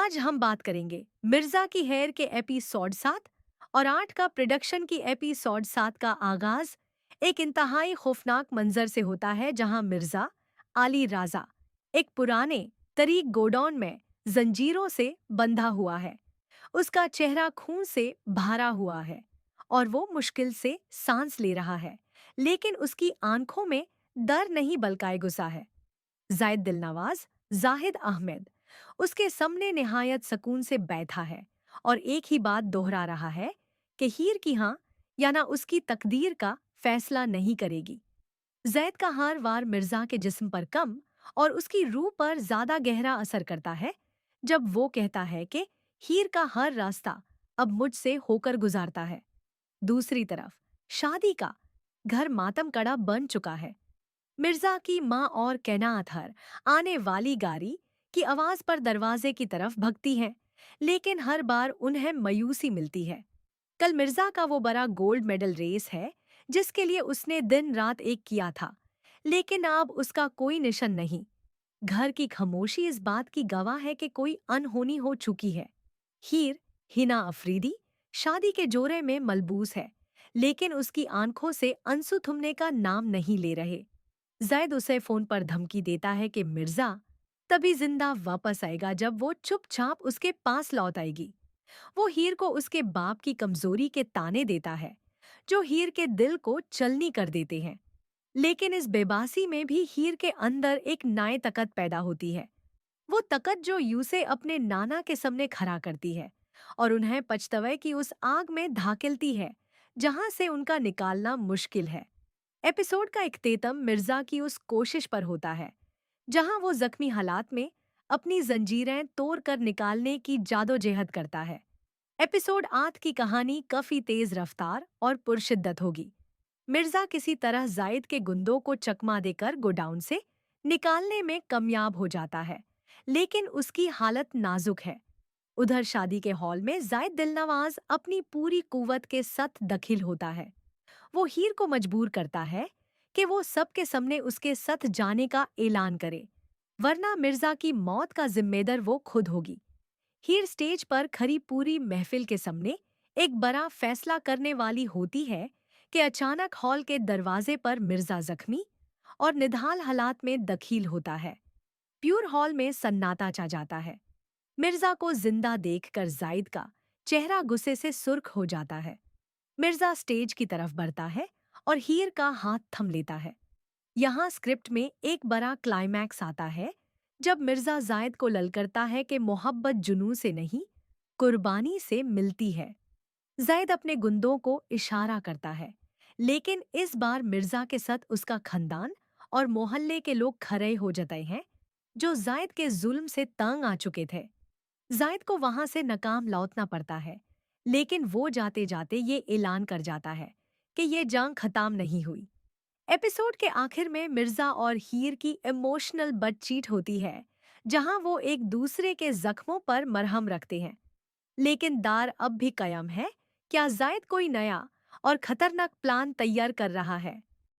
आज हम बात करेंगे मिर्जा की हेर के एपिसोड 7 और 8 का प्रोडक्शन की एपिसोड 7 का आगाज एक इंतहाई खौफनाक मंजर से होता है जहां मिर्जा आली राजा एक पुराने तरीक गोडाउन में जंजीरों से बंधा हुआ है। उसका चेहरा खून से भरा हुआ है और वो मुश्किल से सांस ले रहा है, लेकिन उसकी आंखों में डर नहीं बल्कि गुस्सा है। जायद दिलनवाज जाहिद अहमद उसके सामने निहायत सुकून से बैठा है और एक ही बात दोहरा रहा है कि हीर की हाँ या ना उसकी तकदीर का फैसला नहीं करेगी। जैद का हर वार मिर्जा के जिस्म पर कम और उसकी रूह पर ज्यादा गहरा असर करता है जब वो कहता है कि हीर का हर रास्ता अब मुझसे होकर गुजारता है। दूसरी तरफ शादी का घर मातम कड़ा बन चुका है। मिर्जा की माँ और कैनात हर आने वाली गाड़ी की आवाज पर दरवाजे की तरफ भगती हैं, लेकिन हर बार उन्हें मायूसी मिलती है। कल मिर्जा का वो बड़ा गोल्ड मेडल रेस है जिसके लिए उसने दिन रात एक किया था, लेकिन अब उसका कोई निशान नहीं। घर की खामोशी इस बात की गवाह है कि कोई अनहोनी हो चुकी है। हीर हिना अफरीदी शादी के जोरे में मलबूस है, लेकिन उसकी आंखों से आंसू थमने का नाम नहीं ले रहे। जैद उसे फोन पर धमकी देता है कि मिर्जा तभी जिंदा वापस आएगा जब वो चुपचाप उसके पास लौट आएगी। वो हीर को उसके बाप की कमजोरी के ताने देता है जो हीर के दिल को चलनी कर देते हैं। लेकिन इस बेबासी में भी हीर के अंदर एक नई ताकत पैदा होती है। वो ताकत जो यूसे अपने नाना के सामने खड़ा करती है और उन्हें पछतावे की उस आग में धाकेलती है जहां से उनका निकालना मुश्किल है। एपिसोड का इख्तिताम मिर्जा की उस कोशिश पर होता है जहां वो जख्मी हालात में अपनी जंजीरें तोड़ कर निकालने की जादोजहद करता है। एपिसोड 8 की कहानी काफी तेज रफ्तार और पुरशिद्दत होगी। मिर्जा किसी तरह जायद के गुंदों को चकमा देकर गोडाउन से निकालने में कामयाब हो जाता है, लेकिन उसकी हालत नाजुक है। उधर शादी के हॉल में जायद दिलनवाज अपनी पूरी कुव्वत के साथ दखिल होता है। वो हीर को मजबूर करता है कि वो सबके सामने उसके साथ जाने का ऐलान करे, वरना मिर्जा की मौत का जिम्मेदार वो खुद होगी। हीर स्टेज पर खड़ी पूरी महफिल के सामने एक बड़ा फैसला करने वाली होती है कि अचानक हॉल के दरवाजे पर मिर्जा जख्मी और निढाल हालात में दखील होता है। प्यूर हॉल में सन्नाटा छा जाता है। मिर्जा को जिंदा देखकर जायद का चेहरा गुस्से से सुर्ख हो जाता है। मिर्जा स्टेज की तरफ बढ़ता है और हीर का हाथ थम लेता है। यहाँ स्क्रिप्ट में एक बड़ा क्लाइमैक्स आता है जब मिर्जा जायद को ललकारता है कि मोहब्बत जुनून से नहीं, कुर्बानी से मिलती है। जायद अपने गुंदों को इशारा करता है, लेकिन इस बार मिर्जा के साथ उसका खानदान और मोहल्ले के लोग खड़े हो जाते हैं जो जायद के जुल्म से तंग आ चुके थे। जायद को वहां से नाकाम लौटना पड़ता है, लेकिन वो जाते जाते ये ऐलान कर जाता है कि ये जंग खत्म नहीं हुई। एपिसोड के आखिर में मिर्जा और हीर की इमोशनल बातचीत होती है जहां वो एक दूसरे के जख्मों पर मरहम रखते हैं, लेकिन दार अब भी कायम है। क्या जायद कोई नया और खतरनाक प्लान तैयार कर रहा है?